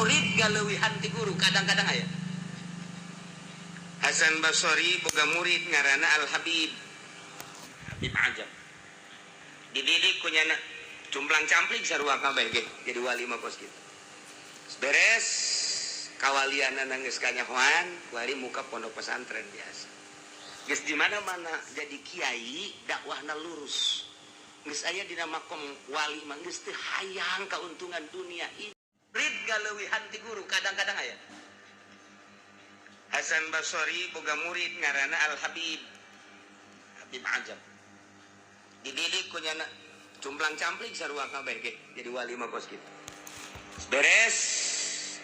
murid galeuwihan ti guru kadang-kadang aya. Hasan Basori boga murid ngaranna Al Habib. Habib Ajam. Dididik ku nyana cumplang campling sarua kabeh ge jadi wali mah kos kitu. Beres kawalianana geus kanyahoan, wali muka pondok pesantren biasa. Geus di mana-mana jadi kiai dakwahna lurus. Geus aya dina makom wali mah geus teu hayang kauntungan dunia. Murid galeuwihan ti guru kadang-kadang aya. Hasan Basori boga murid ngaranna Al Habib. Habib Ajam. Dididik ku nyana cumplang campling sarua kabeh ge jadi wali mah kos kitu. Beres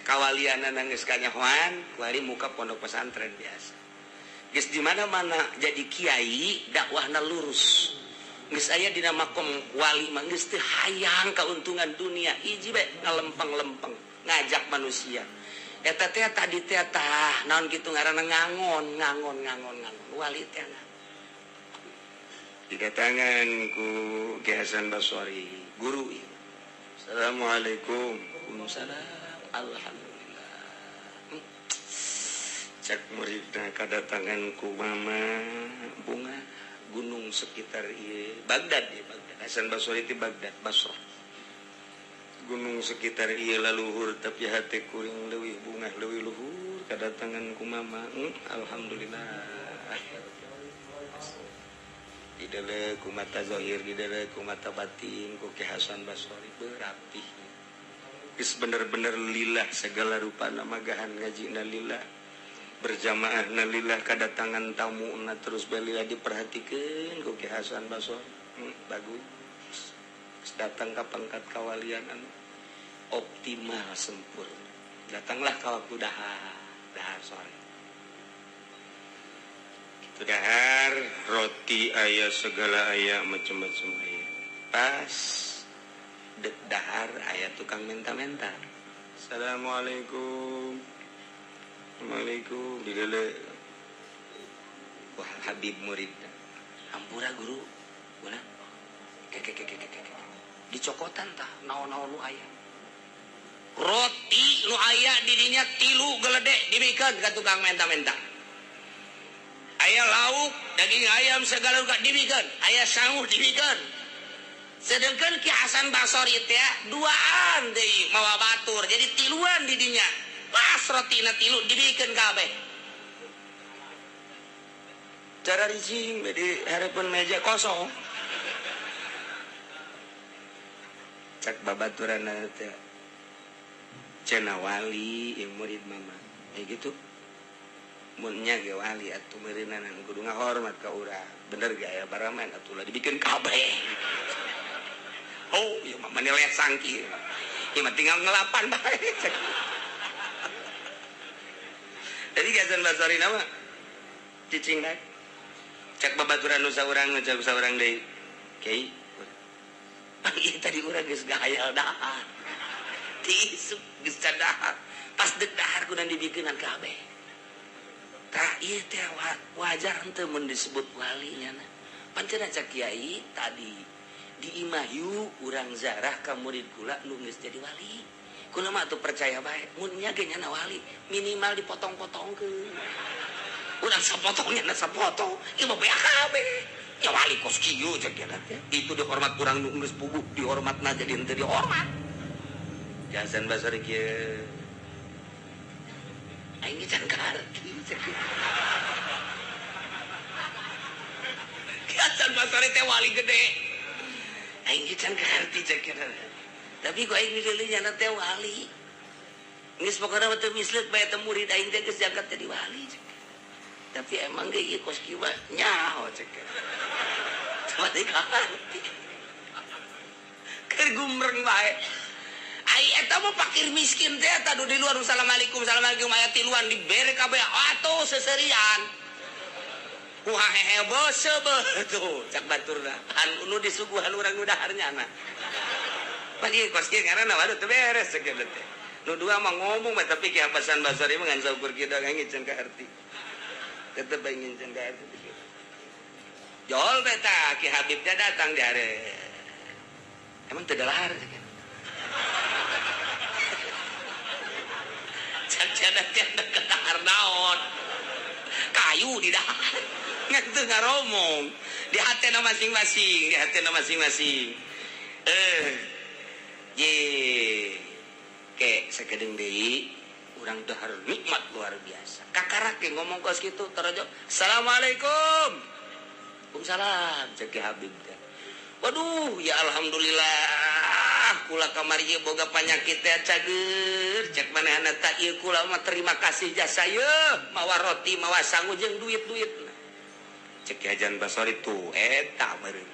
kawalianana geus kanyahoan, wali muka pondok pesantren biasa. Geus di mana-mana jadi kiai dakwahna lurus. Geus aya dina makom wali mah geus teu hayang kauntungan dunia, hiji bae ngalempeng-lempeng ngajak manusia. Eta teh tadi teh tah naon kitu ngaranna ngangon wali teh didatangan ku Ki Hasan Basori guru ieu. Assalamualaikum. Waalaikumsalam. Alhamdulillah. Cek muridna kadatangan ku mama bunga gunung sekitar ieu Baghdad ya Baghdad. Hasan Basori ti Baghdad Basrah. Gunung sekitar ieu laluhur tapi hate kuring leuwih bunga leuwih luhur kadatangan ku mama. Alhamdulillah. Didele ku mata zahir, didele ku mata batin ku Ki Hasan Basori berapih. Geus bener-bener lillah segala rupa magahan ngajina lillah. Berjamaahna lillah kadatangan tamuuna terus balillah diperhatikeun ku Ki Hasan Basori. Bagus. Datang ka pangkat kawalian anu optimal sempurna. Datanglah ka waktu dahar sore. Dahar roti aya segala aya macam-macam aya. Pas dek dahar aya tukang menta-menta. Assalamualaikum. Waalaikumsalam. Didele wah Habib murid. Ampura guru. Guna. Ke. Dicokotan tah naon-naon nu aya. Roti nu aya di dinya 3 geledek dibikeun ka tukang menta-menta. Aya lauk, daging ayam segala rupa dibikeun, aya sanguh dibikeun. Sedengkeun Ki Hasan Basori teh duaan deui mawa batur, jadi 3 di dinya. Pas rotina 3 dibikeun kabeh. Cara ricing di hareupeun meja kosong. Cak babaturanna teh cenah wali yang murid mama. Kayak gitu. Munnya ge wali atuh meureunan kudu ngahormat ka urang. Bener ge aya baraman atuh lah dibikeun kabeh. Oh, ieu mah maneleh sangki. Ieu mah tinggal ngelapan bae. Jadi Hasan Basori nama cicing bae. Cek babaturan nu saurang ngajak saurang deui. Kiai. Ieu tadi urang geus gahayal dahar. Tisuk geus dahar. Pas deuk dahar kudu dibikeunan kabeh. Tah ieu teh wajar henteu mun disebut walinya na. Pancen cak kiai tadi di Imahyu urang zarah ka murid kula nu geus jadi wali. Kula mah atuh percaya bae mun nya ge nyana wali minimal dipotong-potongkeun. Urang sapotongnya na sapotong, ieu mah beak kabeh. Ya wali kos kieu cak kieu teh. Itu dihormat urang nu geus puguh dihormatna jadi henteu dihormat. Hasan Basori kieu aing can karti cek. Ki Hasan Basori teh wali gede. Aing can karti cek. Tapi ku aing milih nya teh wali. Geus pokona teu misleuk bae teh murid aing teh geus jagat jadi wali cek. Tapi emang ge ieu kos kieu nyaho cek. Tadi karti. Keur gumreng bae. Ai eta mah fakir miskin teh eta di luar assalamualaikum aya 3 dibere kabeh atuh seserian. Kuha hehe bose tuh cak baturna. Anu disuguhan urang nu daharnya na. Pan ieu kos kieu ngaranna waduh teu beres cek teh. Nu dua mah ngomong mah tapi Ki Hasan Basori mah ngan saukur kieu da ngingin ka arti. Tetep ingin can ka arti. Jol beta Ki Habib teh datang di are. Emang teu dalahar cek. cak tiada ke dahar naon kayu di dahar ngan teu ngaromong di hatena masing-masing ye ke sakedeung deui urang dahar nikmat luar biasa kakarake ngomong kos kitu tarajo assalamualaikum waalaikumsalam cek Habib teh waduh ya alhamdulillah kula kamari ieu boga panyakit teh cager cek manehna ta ieu kula mah terima kasih jasa ye mawa roti mawa sangu jeung duit-duitna cek Hajan Basori tuh eta meureun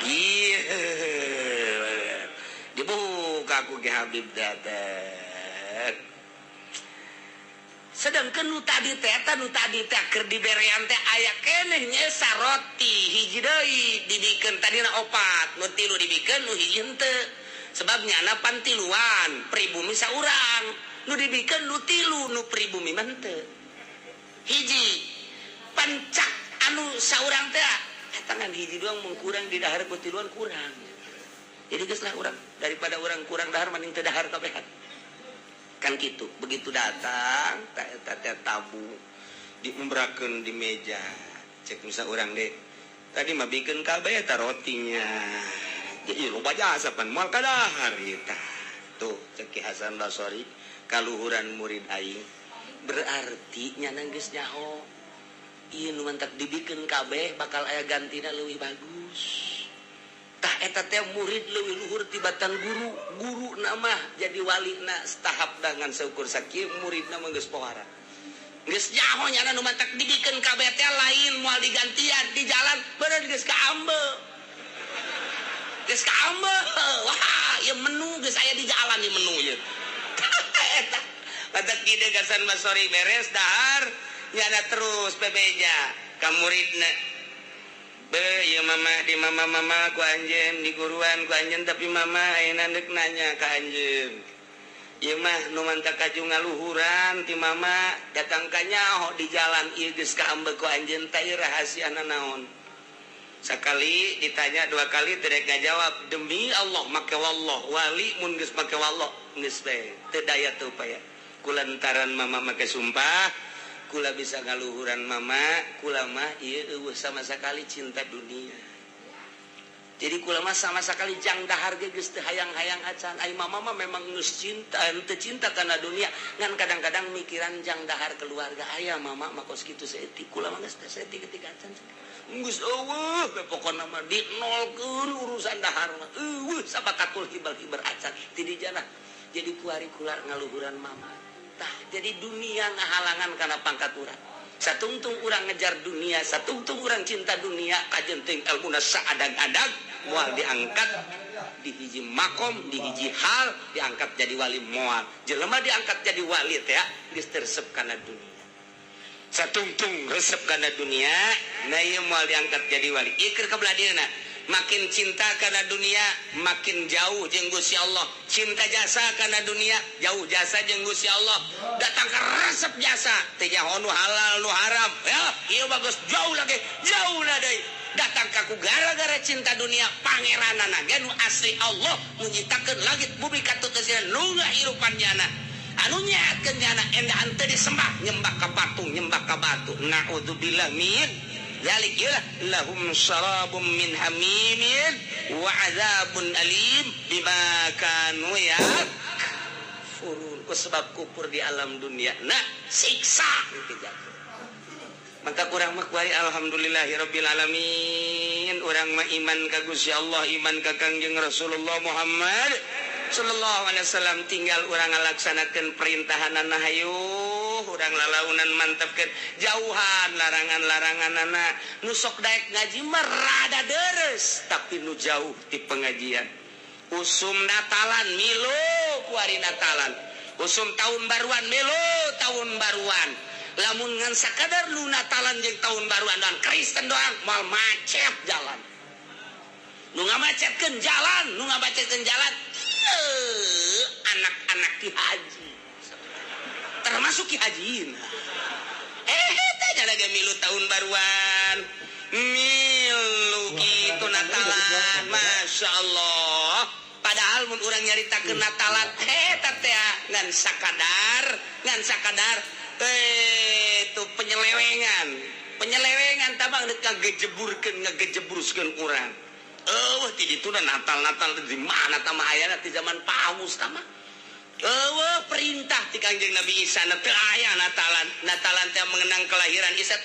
ieu dibuka ku Ki Habib dadak sedangkan nu tadi teh keur diberean teh aya keneh nyesa roti hiji deui dibikeun tadina opat nu tilu dibikeun nu hiji henteu sebab nyana pantiluan pribumi saurang nu dibikeun nu tilu nu pribumi mah henteu hiji pancak anu saurang teh eta ngan hiji doang mun kurang di dahar ku tiluan kurang jadi geus lah urang daripada urang kurang dahar mending teu dahar kabehan kan gitu begitu datang eta teh tabu diumbrakeun di meja cek misa urang deh tadi mah bikeun kabeh eta rotinya jadi loba jasa pan moal ka dahar eta tuh cek Ki Hasan Basori kaluhuran murid aing berarti nyana geus nyaho ieu nu mantak dibikeun kabeh bakal aya gantina leuwih bagus tah eta teh murid leuwih luhur tibatan guru nama jadi walina tahap dengan seukur sakieu muridna mah geus pohara geus nyaho nyana nu mantak dibikeun kabeh teh lain moal digantian di jalan bener geus kaambe wah ieu menu geus aya di jalan ieu menu ieu eta mantak kieu Hasan Basori beres dahar nyana terus bebeja ka muridna be ya mama di mama ku anjeun di guruan ku anjeun tapi mama ayeuna deuk nanya ka anjeun ieu mah nu mantak kaju ngaluhuran ti mama datang ka nyaho di jalan ieu geus kaambe ku anjeun teh rahasiana naon sakali ditanya dua kali teu rek ngajawab demi Allah make wallah wali mun geus make wallah geus bae teu daya teu upaya kulantaran mama make sumpah kula bisa ngaluhuran mama kula mah ieu eueuh sama sakali cinta dunia jadi kula mah sama sakali jang dahar ge geus teu hayang-hayang acan ai mama mah memang geus cinta teu cinta kana dunia ngan kadang-kadang mikiran jang dahar keluarga aya mama mah kos kitu saeutik kula mah geus teu saeutik ketika acan geus eueuh pokona mah dinolkeun urusan dahar mah eueuh sabakatul hibal-hibal acan ti dijana jadi kuari kula ngaluhuran mama jadi dunia ngahalangan karena pangkat urang satungtung urang ngejar dunia satungtung urang cinta dunia kajenting elmuna saadag-adag moal diangkat di hiji makom di hiji hal diangkat jadi wali moal jelema diangkat jadi wali teh geus resep kana dunia satungtung resep kana dunia na ieu moal diangkat jadi wali ieu keur kabladieuna makin cinta karena dunia makin jauh jeung Gusti Allah cinta jasa karena dunia jauh jasa jeung Gusti Allah datang ke resep jasa teh nyaho nu halal nu haram ya ieu bagus jauh lagi jauh lah deui datang kaku gara-gara cinta dunia pangeranana ge nu asli Allah nu nyiptakeun langit bumi katut kesina nu ngahirupan jana anu nyaetkeun jana endahan teu disembah nyembah ka patung nyembah ka batu naudzubillah min zalik lahum syarabun min hamimin wa adzabun alim bima kanu yakfurun sebab kufur di alam dunia nah siksa itu jatuh maka kurang mah kuari alhamdulillahirabbil alamin urang mah iman ka Gusti Allah iman ka Kangjeng Rasulullah Muhammad sallallahu alaihi wasallam tinggal urang ngalaksanakeun perintahanana hayu urang lalaunan mantepkeun jauhan larangan-laranganana nu sok daek ngaji mah rada deres tapi nu jauh ti pengajian usum natalan milo kuari natalan usum tahun baruan milo tahun baruan lamun ngan sakadar nu natalan jeung tahun baruan dan Kristen doang moal macet jalan nu ngamacetkeun jalan anak-anak Ki Haji termasuk Ki Haji tanya lagi milu tahun baruan milu gitu natalan Masya Allah padahal mun urang nyaritakeun Natalan eta teh ngan sakadar tuh penyelewengan tabang ngagejeburkeun urang. Ti dituna Natal di mana tama ayana di zaman Paus tama. Perintah ti Kangjeng Nabi Isa teu aya Natalan teh mengenang kelahiran Isa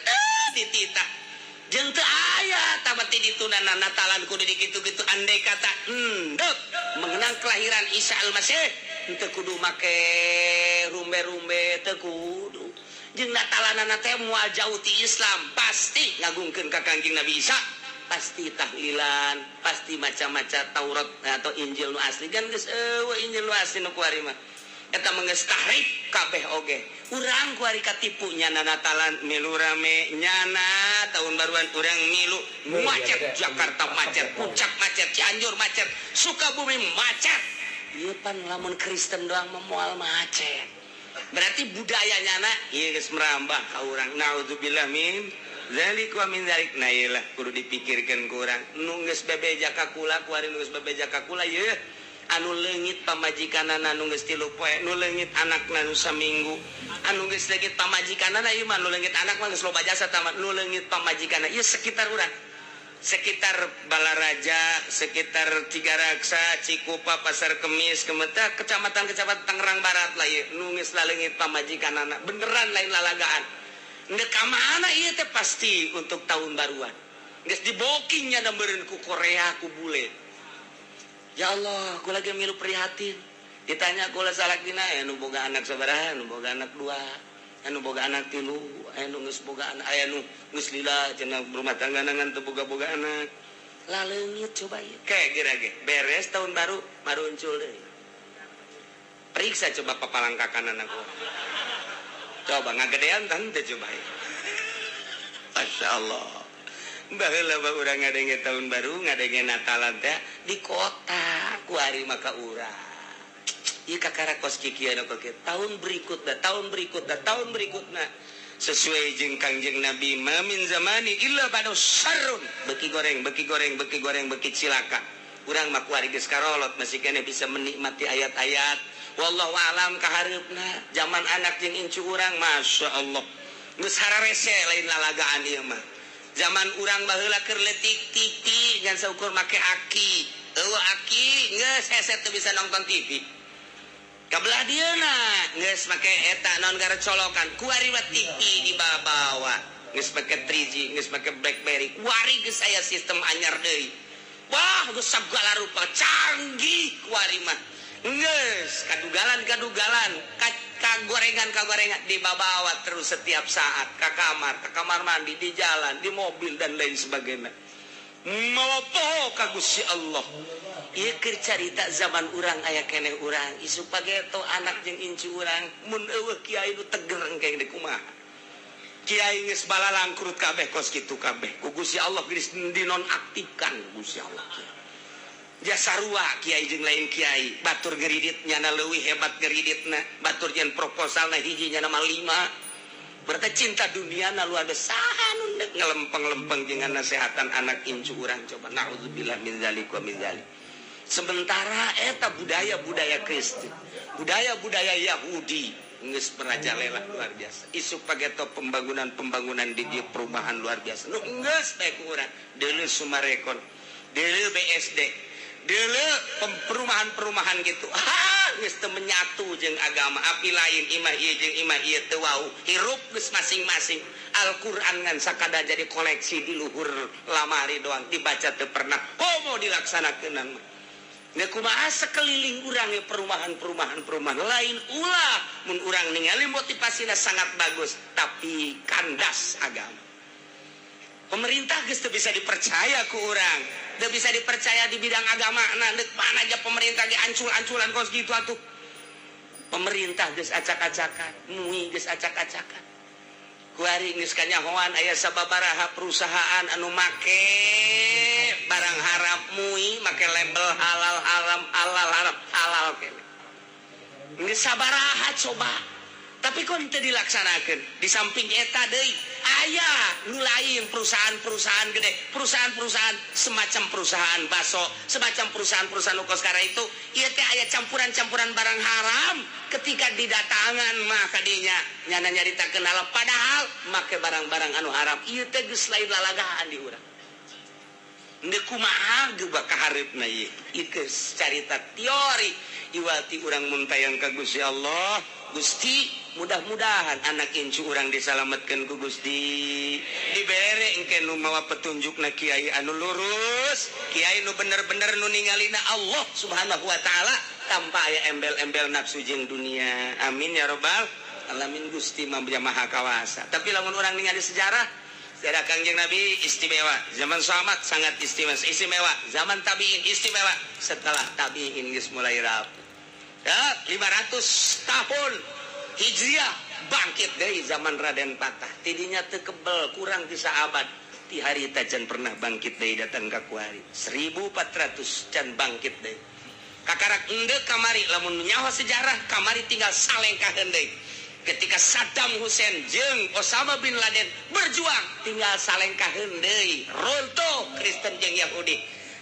dititah. Jeung teu aya tama ti dituna Natalan kudu dikitu-kitu andai kata endeup mengenang kelahiran Isa Al-Masih teu kudu make rumbe-rumbe teu kudu. Jeung Natalanana teh moal jauh ti Islam pasti ngagungkeun ka Kangjeng Nabi Isa. Pasti tahlilan, pasti maca-maca Taurat atau Injil nu asli kan geus Injil nu asli nu kuari mah. Eta mah geus tahrif kabeh oge. Urang kuari katipu nyana Natalan milu rame nyana tahun baruan urang milu macet Jakarta macet, Puncak macet, Cianjur macet, Sukabumi macet. Ieu pan lamun Kristen doang moal macet. Berarti budayanya ieu geus merambah ka urang. Naudzubillah min zalik wa min zalik. Nah iyalah kudu dipikirkan kurang nu geus bebeja ka kula kuari nu geus bebeja ka kula ieu anu leungit pamajikanana nu geus 3 poe nu leungit anakna nu saminggu anu geus leungit pamajikanana ieu mah nu leungit anak mah geus loba jasa tamat nu leungit pamajikanana ieu sekitar urang sekitar Balaraja sekitar Cigaraksa Cikupa Pasar Kemis Kemeta kecamatan Tangerang Barat lah ieu nu geus leungit pamajikanana beneran lain lalagaan. Nggak kamana iya teh pasti untuk tahun baruan. Nggak dibokingnya nambereun ku Korea ku bule. Ya Allah, ku lagi milu prihatin. Ditanya kula salakina anu boga anak sabaraha, anu boga anak 2, anu boga anak 3, anu geus boga anak aya nu geus lila cenah rumah tangga nangan teu boga-boga anak. Lah leungit coba ieu. Kayak gira-gira beres tahun baru maruncul deui. Periksa coba papalangkakan anak gua. Coba ngagedean tang teh coba. Masya Allah. Baheula mah urang ngadenge tahun baru, ngadenge Natalan teh di kota ku ari maka urang. Ieu kakara kos kikieu kok tahun berikutna sesuai jeung Kangjeng Nabi mamin zamani illa badu sarun beki goreng beki cilaka. Urang mah kuari geus karolot masih kene bisa menikmati ayat-ayat wallahu alam kahareupna zaman anak jeung incu urang masya Allah geus hararese lain lalagaan ieu mah zaman urang baheula keur leutik TV ngan saukur make aki aki geus hese teu bisa nonton TV kabelah dieuna geus make eta naon gara colokan kuari mah TV dibawa geus make 3G geus make BlackBerry kuari geus aya sistem anyar deui wah geus sagala rupa canggih kuari mah geus kadugalan kagorengan dibawa terus setiap saat ke kamar mandi di jalan di mobil dan lain sebagainya mawa ka Gusti Allah ieu keur carita zaman urang aya keneh urang isu pageto anak jeung incu urang mun eueuh kiai nu teger engke deui kumaha kiai geus balalangkrut kabeh kos kitu kabeh ku Gusti Allah geus dinonaktifkan Gusti Allah jasa rua kiai jeung lain kiai batur geridit nyana leuwih hebat geriditna batur jen proposalna hiji nyana mah 5 berarti cinta dunia na luar biasa nu ngelempeng-lempeng jeung nasehatan anak incu urang coba naudzubillah min zalik wa min zalik sementara eta budaya Kristen budaya Yahudi geus merajalela luar biasa isu pageto pembangunan di dieu perumahan luar biasa nu geus bae ku urang deuleu Sumarekon deuleu BSD deuleu perumahan gitu geus teu menyatu jeung agama api lain imah ieu jeung imah ieu teu wau hirup geus masing-masing Al-Qur'an ngan sakada jadi koleksi di luhur lamari doang dibaca teu pernah komo dilaksanakeun mah nggak kumaha sekeliling urang ya perumahan lain ulah mun urang ningali motivasina sangat bagus tapi kandas agama pemerintah geus teu bisa dipercaya ku urang teu bisa dipercaya di bidang agama nah deuk mana aja pemerintah ge ancul-anculan kos kitu atuh pemerintah geus acak-acakan MUI geus acak-acakan kuari geus kanyahoan aya sababaraha perusahaan anu make barang haram MUI make label halal halal kene geus sabaraha coba tapi kok teu dilaksanakeun di samping eta deui aya nu lain perusahaan-perusahaan gede, perusahaan-perusahaan semacam perusahaan baso, semacam perusahaan-perusahaan ukos kara itu ieu teh aya campuran-campuran barang haram ketika didatangan mah kadinya nyana nyaritakeun halal padahal make barang-barang anu haram ieu teh geus lain lalagaan di urang. Henteu kumaha gebak kahareupna ieu. Ieu geus carita teori iwati urang muntayang ka Gusti Allah. Gusti mudah-mudahan anak incu urang disalametkeun ku Gusti, dibere engke nu mawa petunjukna kiai anu lurus, kiai nu bener-bener nu ningalina Allah Subhanahu wa taala tanpa aya embel-embel nafsu jeung dunia. Amin ya rabbal alamin. Gusti maha kawasa. Tapi lamun urang ningali sejarah Kangjeng Nabi istimewa, zaman sahabat sangat istimewa, zaman tabi'in istimewa, setelah tabi'in geus mulai rapuh. Ya, 500 tahun Hijriah bangkit dari zaman Raden Patah. Tidinya teu kebel kurang ti saabad. Ti harita can pernah bangkit deui datang ka kuari. 1400 can bangkit deui. Kakarak endeu kamari lamun nyawa sejarah kamari tinggal salengkaheun deui. Ketika Saddam Hussein jeung Osama bin Laden berjuang tinggal salengkaheun deui. Runtuh Kristen jeung Yahudi.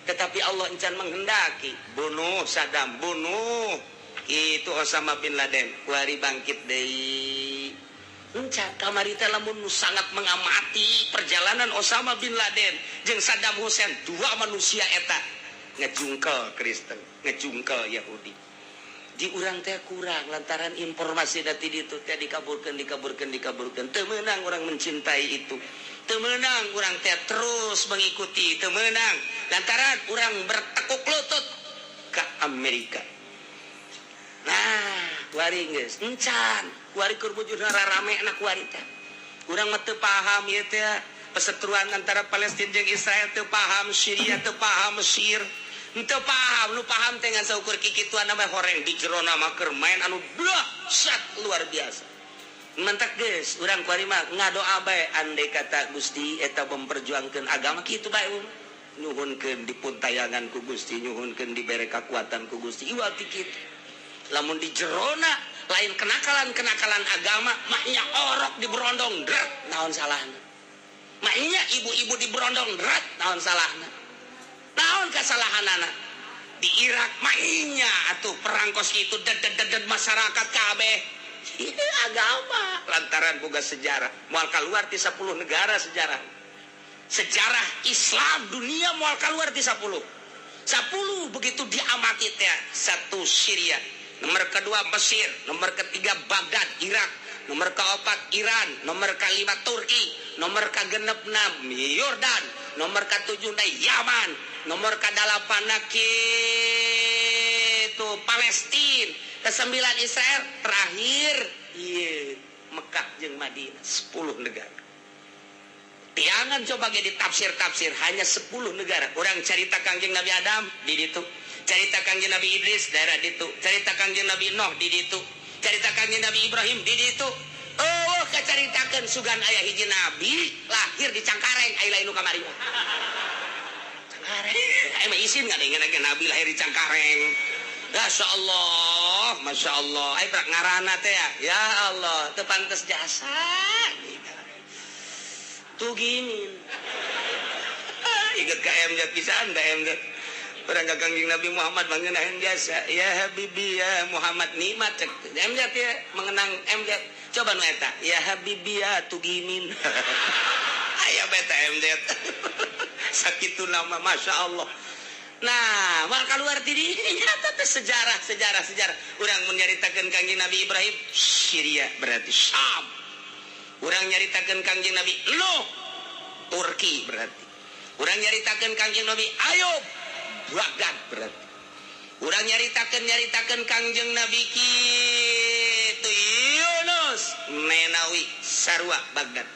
Tetapi Allah encan menghendaki bunuh Saddam, bunuh itu Osama bin Laden, kuari bangkit deui. Encan kamari teh lamun sangat mengamati perjalanan Osama bin Laden jeung Saddam Hussein, dua manusia eta ngejungkel Kristen, ngejungkel Yahudi. Di urang teh kurang lantaran informasi dati ditu teh dikaburkeun. Teu meunang urang mencintai itu. Teu meunang urang teh terus mengikuti, teu meunang lantaran urang bertekuk lutut ka Amerika. Nah, kuari geus encan, kuari keur wujudna raramena kuari teh. Urang mah teu paham ieu teh perseteruan antara Palestina jeung Israel, teu paham Syria, teu paham Mesir. Henteu paham, nu paham teh ngan saukur kikituan mah horeng di jerona mah keur main anu dahsyat luar biasa. Mentak geus, urang kuari mah ngadoa bae andai kata Gusti eta memperjuangkeun agama kitu bae nyuhunkeun dipuntayangan ku Gusti, nyuhunkeun dibere kakuatan ku Gusti. Iwati kitu. Lamun di jerona lain kenakalan agama maknya orok di berondong drat naon salahna, maknya ibu-ibu di berondong drat naon salahna, naon kasalahanana. Di Irak maknya atuh perang kos itu dedet masyarakat kabeh ieu agama lantaran boga sejarah moal kaluar ti 10 negara. Sejarah Islam dunia moal kaluar ti 10 begitu diamati teh. 1 Syria, nomor kedua Mesir, nomor ketiga Baghdad Irak, nomor keempat Iran, nomor kelima Turki, nomor ke-6 Yordan, nomor ke-7 Yaman, nomor ke-8 kitu Palestina, ke-9 Israel, terakhir Mekah jeung Madinah. 10 negara. Tiangan coba ge ditafsir-tafsir hanya 10 negara. Orang cerita Kangjeng Nabi Adam di ditu. Cerita Kangjeng Nabi Idris daerah ditu, cerita Kangjeng Nabi Nuh di ditu, cerita Kangjeng Nabi Ibrahim di ditu. Oh, kacaritakeun sugan aya hiji nabi lahir di Cangkareng, aya lain nu kamari. Cangkareng, aya mah isin ngadengkeun nabi lahir di Cangkareng. Masya Allah, aya brak ngaranna teh ya Allah, teu pantes jasa. Tuh gini. Ingat ka MJ pisan da MJ. Orang Kangjeng Nabi Muhammad mengenang jasa ya Habibi ya Muhammad nikmat cek MJ ya mengenang MJ coba nu eta ya Habibi ya tugimin aya beta MJ sakitu nama Masya Allah. Nah mal keluar ti dinya teh sejarah urang mun nyaritakeun Kangjeng Nabi Ibrahim Syria berarti Syam, urang nyaritakeun Kangjeng Nabi Nuh Turki berarti, urang nyaritakeun Kangjeng Nabi Ayub Baghdad berarti, urang nyaritakeun Kangjeng Nabi kitu Yunus Menawi sarua Baghdad.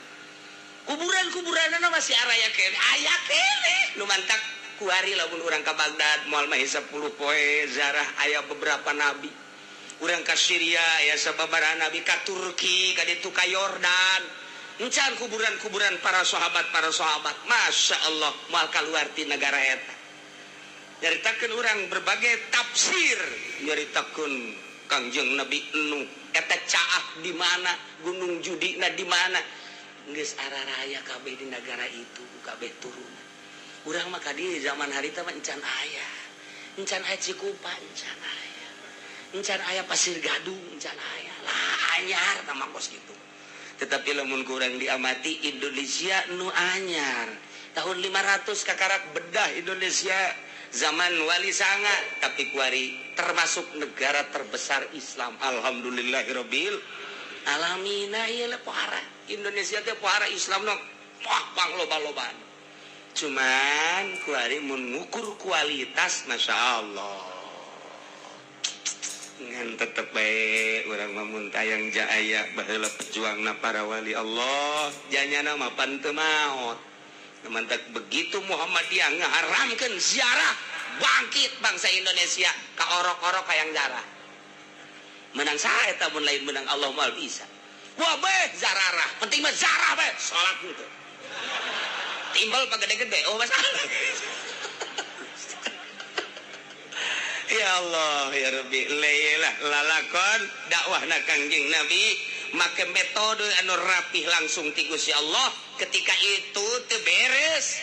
Kuburan-kuburanna masih araya kene aya kene nu mantak kuari lamun urang ka Baghdad moal mah 10 poe zarah aya beberapa nabi. Urang ka Syria aya sababaraha nabi, ka Turki ka ditu ka Yordan. Encan kuburan-kuburan para sahabat. Masya Allah moal kaluar ti negara eta. Nyaritakeun urang berbagai tafsir, nyaritakeun Kangjeng Nabi Nuh eta caah di mana, gunung Judina di mana. geus araraya kabeh di negara itu kabeh turun. Urang mah kadi zaman harita mah encan aya Cikupa encan aya. Encan aya Pasir Gadung encan aya. Lah anyar tah mangkos kitu. Tetapi lamun kurang diamati Indonesia nu anyar. Tahun 500 kakarak bedah Indonesia zaman Wali Sanga tapi kuari termasuk negara terbesar Islam. Alhamdulillahirabbil alamin. Ieu pohara Indonesia teh pohara Islam nu moh pangloba-lobaan. Cuman kuari mun ngukur kualitas Masya Allah ngan tetep bae urang mah mun tayang jaaya baheula pejuangna para wali Allah janyana mah pan teu maot. Mantak begitu Muhammadiyah ngaharamkeun ziarah bangkit bangsa Indonesia ka orok-orok hayang jarah. Menang saha eta mun lain menang Allah moal bisa. Wah beh zararah, penting mah zarah beh salat gitu. Timbal pagede-gede oh masalah. Ya Allah ya Rabbi lailah lalakon dakwahna Kangjeng Nabi make metode anu rapih langsung ti Gusti Allah ketika itu teu beres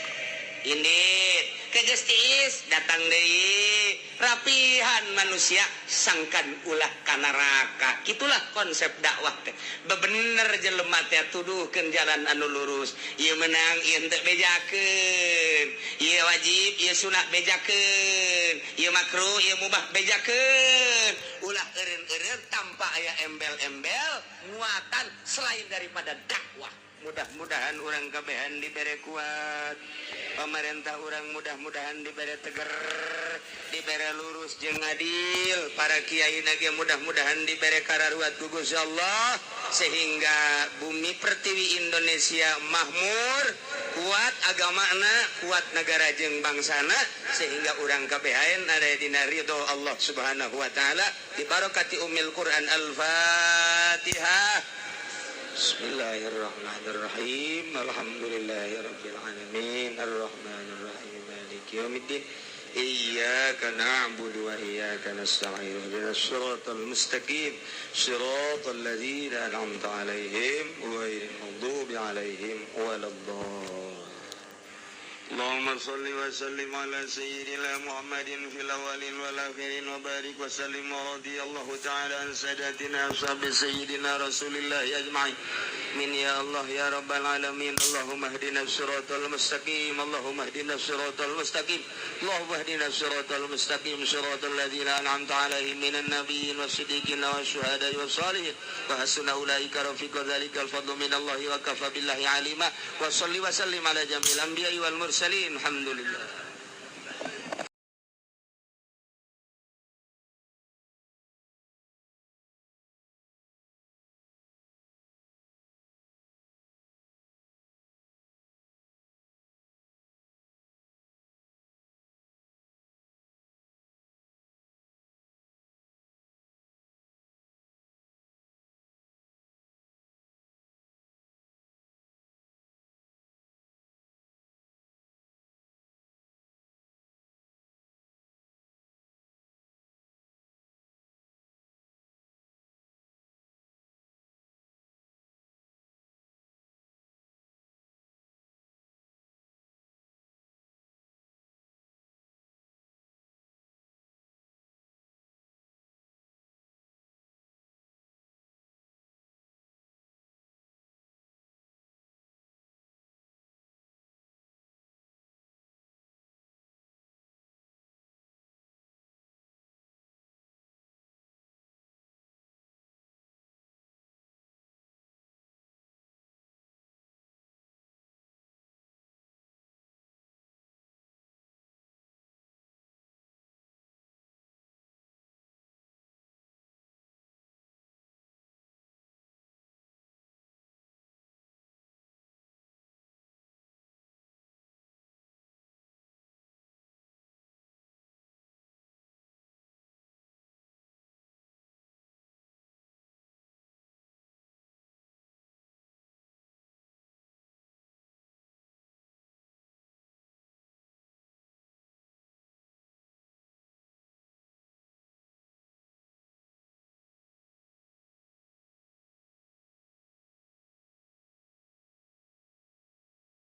indit kegeus tiis datang deui rapihan manusia sangkan ulah ka neraka. Kitulah konsep dakwah teh bebener jelema teh tuduhkeun jalan anu lurus ieu menang ieu teu bejakeun ieu wajib ieu sunah bejakeun ieu makruh ieu mubah bejakeun ulah eureun-eureun tanpa aya embel-embel muatan selain daripada dakwah. Mudah-mudahan orang kabehan dibere kuat, pemerintah orang mudah-mudahan dibere teger, dibere lurus jeung adil, para kiai nage mudah-mudahan dibere kararuat ku Gusti Allah sehingga bumi pertiwi Indonesia makmur, kuat agamana, kuat negara jeung bangsana sehingga orang kabehan ada dina ridho Allah Subhanahu wa taala di barokati Ummul Quran Al-Fatihah. Bismillahirrahmanirrahim. Alhamdulillahirabbil alamin. Arrahmanirrahim. Maliki yaumiddin. Iyyaka na'budu wa iyyaka nasta'in. Ihdinas siratal mustaqim. Siratal ladzina an'amta 'alaihim ghairil maghdubi 'alaihim waladdallin. Allahumma shalli wa sallim ala sayyidina Muhammadin fil awwalin wal akhirin wa barik wa sallim wa radiyallahu ta'ala an sadatina ashabi sayyidina Rasulillah ajma'in. Min ya Allah ya rabbal alamin. Allahumma ihdinas siratal mustaqim. Allahumma ihdinas siratal mustaqim. Allahumma ihdinas siratal mustaqim siratal ladzina an'amta 'alaihim minan nabiyyin was-siddiqin wasyuhada'i was-shalihin wa hasuna ulaika rafiqa. Dzalikal fadlu minallahi wa kafa billahi alima. Wa shalli wa sallim ala jamil anbiya'i wal mursalin. Alhamdulillah.